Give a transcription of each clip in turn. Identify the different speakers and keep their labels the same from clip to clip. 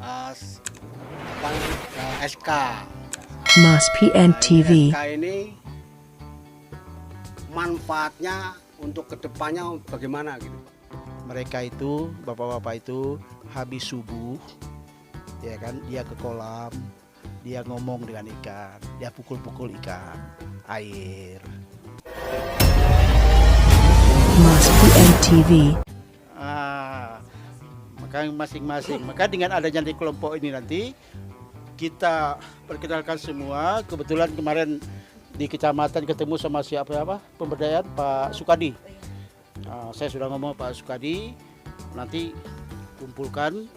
Speaker 1: eh, s- apa, SK.
Speaker 2: Mas PN
Speaker 1: Nah,
Speaker 2: TV.
Speaker 1: SK ini manfaatnya untuk kedepannya bagaimana gitu.
Speaker 3: Mereka itu, bapak-bapak itu habis subuh, ya kan, dia ke kolam, dia ngomong dengan ikan, dia pukul-pukul ikan, air.
Speaker 2: Mas PN TV.
Speaker 3: Maka masing-masing. Maka dengan adanya di kelompok ini nanti kita perkenalkan semua. Kebetulan kemarin di kecamatan ketemu sama siapa pemberdayaan Pak Sukadi. Saya sudah ngomong Pak Sukadi, nanti kumpulkan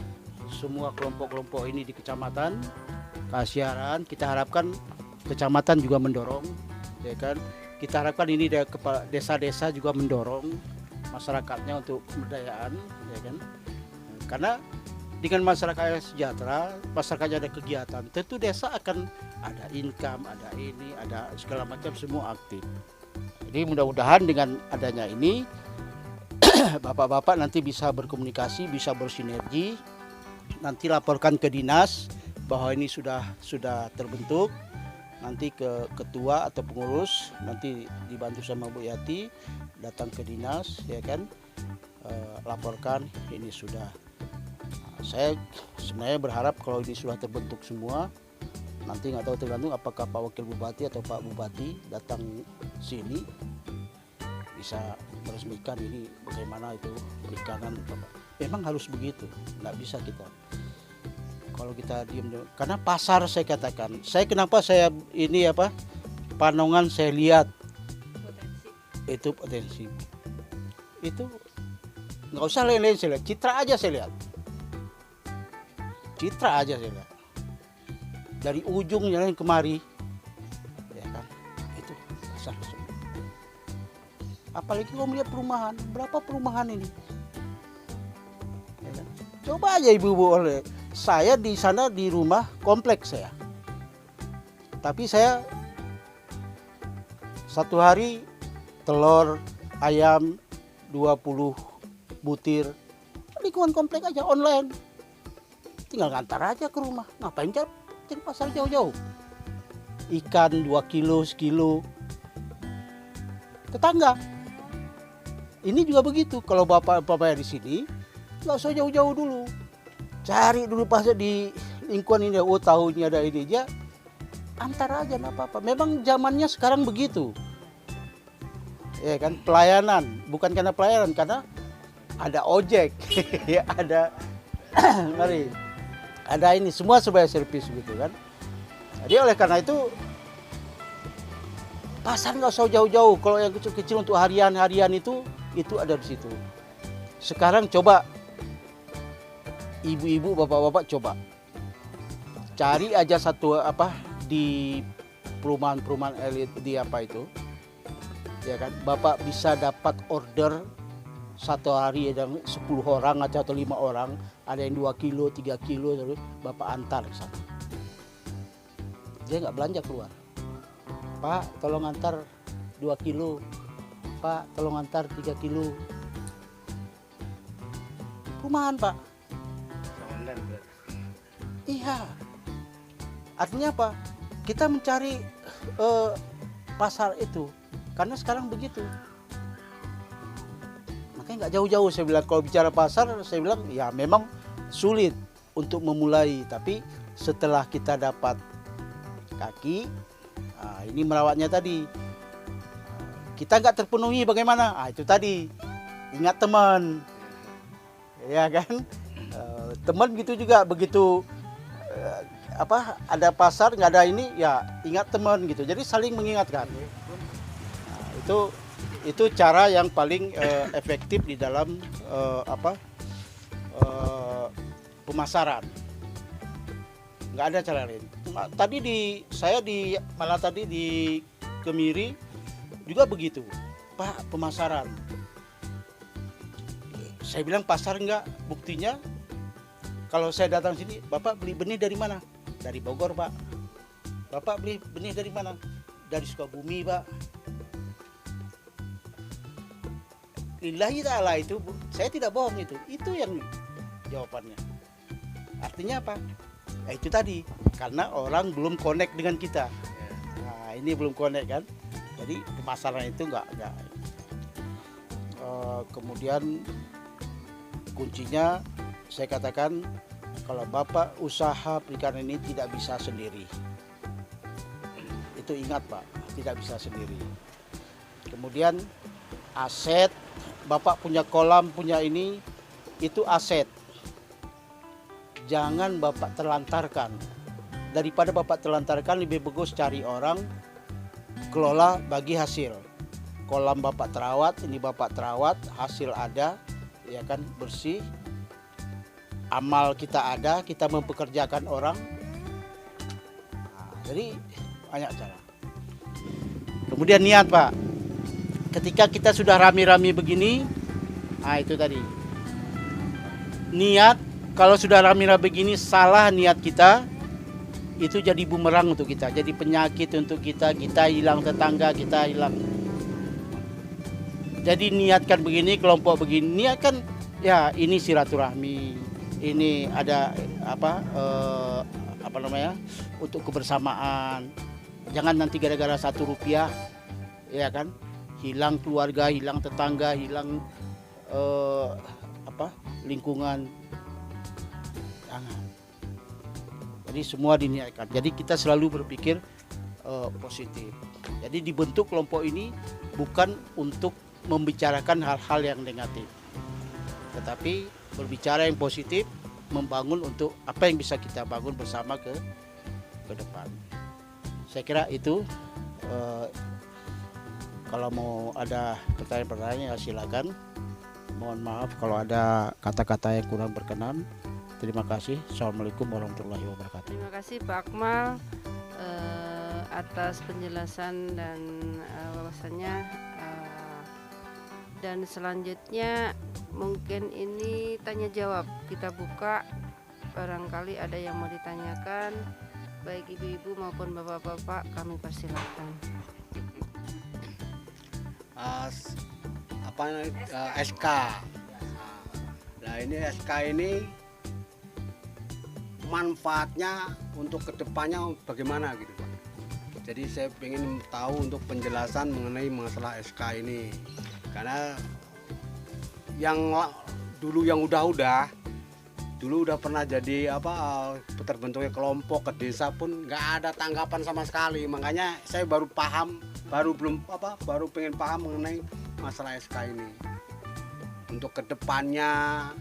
Speaker 3: semua kelompok-kelompok ini di kecamatan, kasih arahan. Kita harapkan kecamatan juga mendorong, ya kan. Kita harapkan ini desa-desa juga mendorong masyarakatnya untuk pemberdayaan, ya kan. Karena dengan masyarakat sejahtera, masyarakatnya ada kegiatan, tentu desa akan ada income, ada ini, ada segala macam, semua aktif. Jadi mudah-mudahan dengan adanya ini bapak-bapak nanti bisa berkomunikasi, bisa bersinergi, nanti laporkan ke dinas bahwa ini sudah terbentuk, nanti ke ketua atau pengurus, nanti dibantu sama Bu Yati, datang ke dinas, ya kan, laporkan ini sudah. Saya sebenarnya berharap kalau ini sudah terbentuk semua, nanti nggak tahu, tergantung apakah Pak Wakil Bupati atau Pak Bupati datang sini bisa meresmikan ini bagaimana itu perikanan. Memang harus begitu, nggak bisa kita kalau kita diem. Karena pasar, saya katakan, kenapa saya ini Panongan saya lihat itu potensi, itu nggak usah lain-lain, saya lihat citra aja, dari ujung jalan kemari, ya kan, itu pasar semua. Apalagi kalau melihat perumahan, berapa perumahan ini, ya kan? Coba aja ibu-ibu, saya di sana di rumah kompleks saya, tapi saya satu hari telur ayam 20 butir, lingkungan kompleks aja, online, tinggal ngantar aja ke rumah. Ngapain cari pasar jauh-jauh? Ikan 2 kilo, sekilo, tetangga. Ini juga begitu. Kalau bapak-bapak di sini, nggak usah jauh-jauh dulu, cari dulu pasar di lingkungan ini. Oh, tahu ini ada ini aja, antar aja, nggak apa-apa. Memang zamannya sekarang begitu, ya kan, pelayanan. Bukan karena pelayanan, karena ada ojek, ya ada mari, ada ini semua sebagai servis gitu kan. Jadi oleh karena itu pasar nggak usah jauh-jauh. Kalau yang kecil-kecil untuk harian itu ada di situ. Sekarang coba ibu-ibu, bapak-bapak, coba cari aja satu di perumahan elit di itu, ya kan. Bapak bisa dapat order satu hari ada 10 orang atau 5 orang, ada yang 2 kilo, 3 kilo, bapak antar ke sana. Dia nggak belanja keluar. Pak, tolong antar 2 kilo. Pak, tolong antar 3 kilo. Perumahan, Pak. Iya. Artinya apa? Kita mencari pasar itu. Karena sekarang begitu. Makanya nggak jauh-jauh saya bilang, kalau bicara pasar, saya bilang ya memang sulit untuk memulai. Tapi setelah kita dapat kaki, ini merawatnya tadi. Kita nggak terpenuhi bagaimana? Itu tadi, ingat teman, ya kan? Teman gitu juga, begitu ada pasar nggak ada ini, ya ingat teman gitu. Jadi saling mengingatkan. Itu cara yang paling efektif di dalam pemasaran. Nggak ada cara lain. Tadi malah tadi di Kemiri juga begitu, Pak, pemasaran. Saya bilang pasar enggak, buktinya kalau saya datang sini, Bapak beli benih dari mana? Dari Bogor, Pak. Bapak beli benih dari mana? Dari Sukabumi, Pak. Lillahi ta'ala, itu saya tidak bohong, itu yang jawabannya. Artinya apa? Ya itu tadi, karena orang belum connect dengan kita. Nah, ini belum connect kan. Jadi pemasaran itu enggak. Kemudian kuncinya saya katakan, kalau Bapak usaha perikanan ini tidak bisa sendiri. Itu ingat Pak, tidak bisa sendiri. Kemudian aset, Bapak punya kolam, punya ini, itu aset. Jangan Bapak terlantarkan. Daripada Bapak terlantarkan, lebih bagus cari orang, kelola, bagi hasil. Kolam Bapak terawat, ini Bapak terawat, hasil ada, ya kan, bersih. Amal kita ada, kita mempekerjakan orang. Nah, jadi banyak cara. Kemudian niat Pak. Ketika kita sudah rame-rame begini, nah itu tadi. Niat, kalau sudah rame-rame begini, salah niat kita, itu jadi bumerang untuk kita, jadi penyakit untuk kita hilang tetangga, kita hilang. Jadi niatkan begini, kelompok begini, niatkan ya ini silaturahmi, ini ada apa namanya, untuk kebersamaan. Jangan nanti gara-gara Rp1, ya kan, hilang keluarga, hilang tetangga, hilang lingkungan. Jangan. Jadi semua diniatkan. Jadi kita selalu berpikir positif. Jadi dibentuk kelompok ini bukan untuk membicarakan hal-hal yang negatif, tetapi berbicara yang positif, membangun untuk apa yang bisa kita bangun bersama ke depan. Saya kira itu. Kalau mau ada pertanyaan-pertanyaan ya silakan. Mohon maaf kalau ada kata-kata yang kurang berkenan. Terima kasih. Assalamualaikum warahmatullahi wabarakatuh.
Speaker 4: Terima kasih Pak Akmal atas penjelasan dan wawasannya. Dan selanjutnya mungkin ini tanya jawab, kita buka, barangkali ada yang mau ditanyakan, baik ibu-ibu maupun bapak-bapak, kami persilakan.
Speaker 1: SK. Nah ini SK ini manfaatnya untuk kedepannya bagaimana gitu Pak. Jadi saya ingin tahu untuk penjelasan mengenai masalah SK ini, karena yang dulu yang udah pernah jadi terbentuknya kelompok ke desa pun nggak ada tanggapan sama sekali. Makanya saya baru pengen paham mengenai masalah SK ini untuk kedepannya,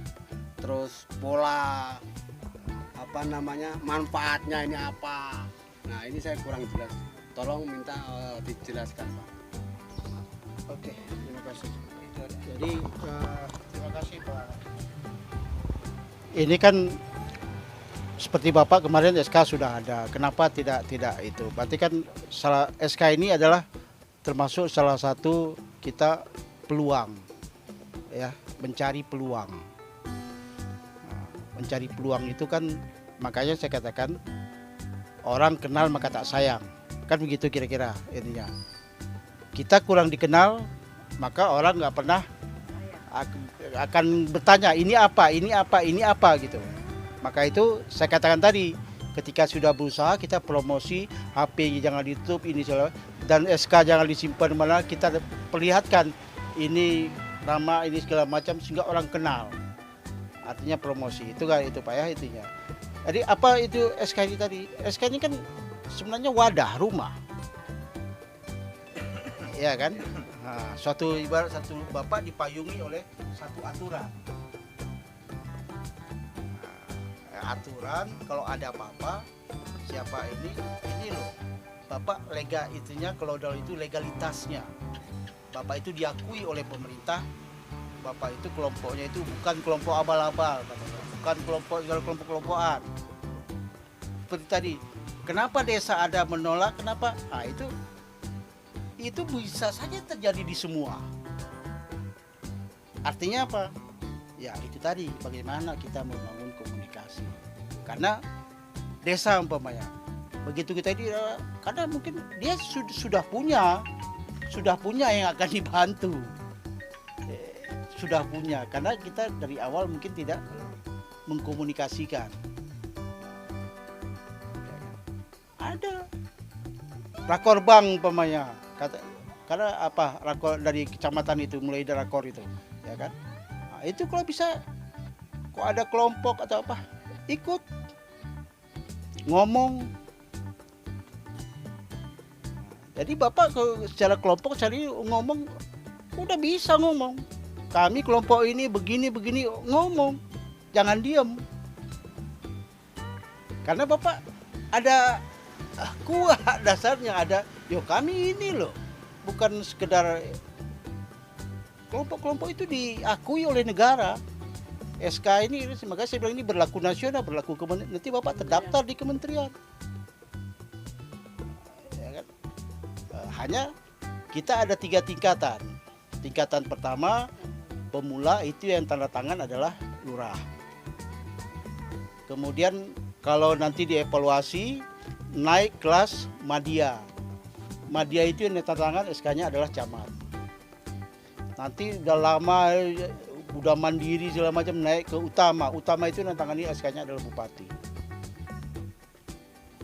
Speaker 1: terus pola manfaatnya ini apa. Nah ini saya kurang jelas, tolong minta dijelaskan Pak.
Speaker 3: Oke, terima kasih. Jadi terima kasih Pak. Ini kan seperti Bapak kemarin SK sudah ada. Kenapa tidak itu? Berarti kan SK ini adalah termasuk salah satu kita peluang, ya, mencari peluang. Nah, mencari peluang itu kan makanya saya katakan orang kenal maka tak sayang, kan begitu kira-kira intinya. Kita kurang dikenal maka orang nggak pernah akan bertanya ini apa gitu. Maka itu saya katakan tadi, ketika sudah berusaha kita promosi, HP jangan ditutup, ini dan SK jangan disimpan mana, kita perlihatkan ini nama ini segala macam sehingga orang kenal. Artinya promosi itu kan itu Pak ya intinya. Jadi apa itu SK ini tadi? SK ini kan sebenarnya wadah rumah. Ya kan? Nah, suatu ibarat satu bapak dipayungi oleh satu aturan. Nah, aturan kalau ada apa-apa siapa ini loh. Bapak lega itunya kalau dalam itu legalitasnya. Bapak itu diakui oleh pemerintah. Bapak itu kelompoknya itu bukan kelompok abal-abal, bukan kelompok-kelompokan. Seperti tadi, kenapa desa ada menolak? Kenapa? Nah, itu bisa saja terjadi di semua. Artinya apa? Ya itu tadi, bagaimana kita membangun komunikasi. Karena desa umpamanya, begitu kita ini, karena mungkin dia sudah punya yang akan dibantu. Sudah punya, karena kita dari awal mungkin tidak mengkomunikasikan. Ada rakor bank umpamanya, karena apa, rakor dari kecamatan itu, mulai dari rakor itu, ya kan. Nah, itu kalau bisa, kok ada kelompok atau apa, ikut ngomong. Jadi Bapak secara kelompok cari ngomong, udah bisa ngomong. Kami kelompok ini begini ngomong, jangan diam. Karena Bapak ada kuat dasarnya, ada. Yo kami ini loh, bukan sekedar kelompok-kelompok itu diakui oleh negara. SK ini, makanya saya bilang ini berlaku nasional, berlaku nanti Bapak terdaftar di kementerian. Ya kan? Hanya kita ada 3 tingkatan. Tingkatan pertama, pemula itu yang tanda tangan adalah lurah. Kemudian kalau nanti dievaluasi, naik kelas madya. Madya itu yang tanda tangan SK-nya adalah camat. Nanti udah lama, udah mandiri segala macam, naik ke utama. Utama itu yang tangani SK-nya adalah bupati.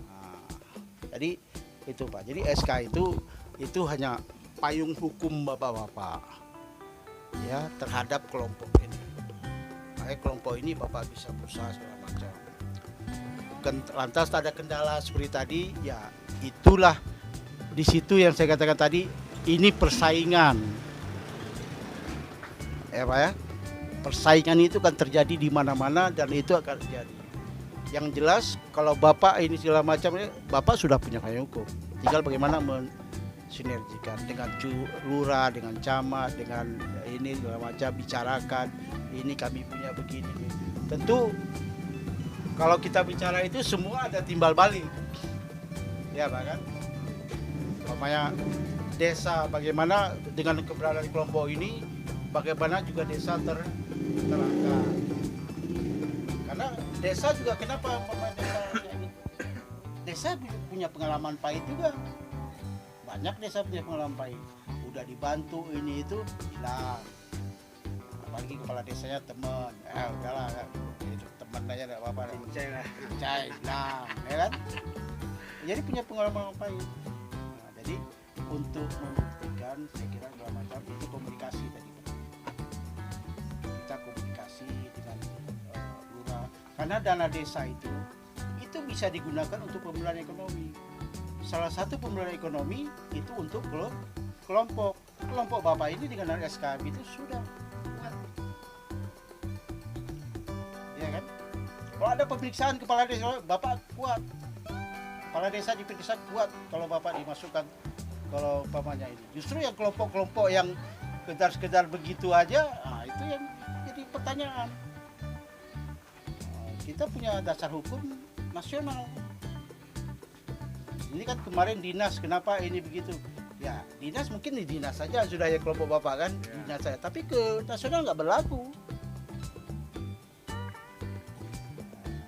Speaker 3: Nah, jadi itu Pak. Jadi SK itu hanya payung hukum Bapak-bapak ya terhadap kelompok ini. Makanya kelompok ini Bapak bisa berusaha segala macam. Bukan lantas ada kendala seperti tadi, ya itulah di situ yang saya katakan tadi, ini persaingan. Ya Pak ya. Persaingan itu kan terjadi di mana-mana dan itu akan terjadi. Yang jelas kalau Bapak ini segala macam, Bapak sudah punya payung hukum. Tinggal bagaimana mensinergikan dengan lurah, dengan camat, dengan ini segala macam, bicarakan. Ini kami punya begini. Tentu kalau kita bicara itu semua ada timbal balik. Ya Pak kan? Umpamanya desa, bagaimana dengan keberadaan kelompok ini, bagaimana juga desa terangkat. Karena desa juga kenapa desa punya pengalaman pahit juga. Banyak desa punya pengalaman pahit. Udah dibantu ini itu hilang. Apalagi kepala desanya teman. Udahlah itu teman aja enggak apa-apa. Cai hilang, ya kan? Jadi punya pengalaman pahit. Nah, jadi untuk membuktikan saya kira segala macam itu komunikasi tadi. Kita komunikasi dengan lurah, karena dana desa itu bisa digunakan untuk pemulihan ekonomi. Salah satu pemulihan ekonomi itu untuk kelompok Bapak ini dengan SKB itu sudah kuat, ya kan? Kalau ada pemeriksaan kepala desa, Bapak kuat. Kepala desa diperiksa kuat kalau Bapak dimasukkan. Kalau umpamanya ini, justru yang kelompok-kelompok yang sekedar begitu aja, nah itu yang jadi pertanyaan. Kita punya dasar hukum nasional. Ini kan kemarin dinas, kenapa ini begitu? Ya dinas mungkin di dinas saja sudah ya kelompok Bapak kan, dinas saya. Tapi ke nasional nggak berlaku.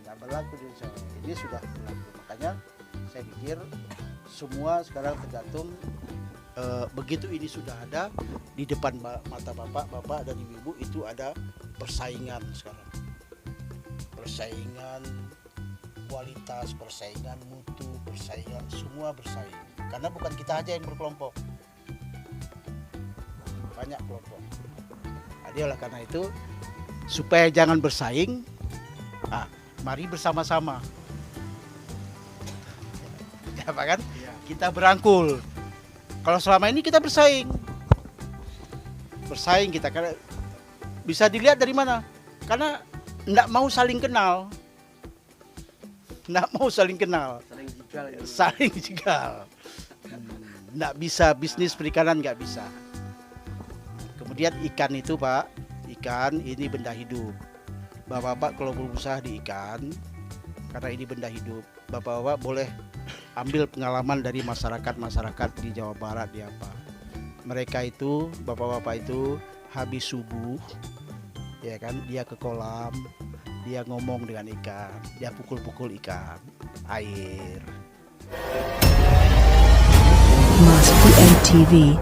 Speaker 3: Nggak berlaku di sana. Ini sudah berlaku. Makanya saya pikir semua sekarang tergantung. Begitu ini sudah ada di depan mata bapak dan ibu itu ada persaingan sekarang, persaingan kualitas, persaingan mutu, persaingan semua bersaing, karena bukan kita aja yang berkelompok, banyak kelompok. Jadi oleh karena itu supaya jangan bersaing, mari bersama-sama, ya Pak kan? Kita berangkul. Kalau selama ini kita bersaing kita, karena bisa dilihat dari mana? Karena enggak mau saling kenal, saling jegal, enggak bisa bisnis perikanan, enggak bisa. Kemudian ikan itu Pak, ikan ini benda hidup. Bapak-bapak kalau berusaha di ikan, karena ini benda hidup, Bapak-bapak boleh ambil pengalaman dari masyarakat di Jawa Barat di apa. Mereka itu, bapak-bapak itu habis subuh, ya kan, dia ke kolam, dia ngomong dengan ikan, dia pukul-pukul ikan, air.
Speaker 2: Mas PN TV.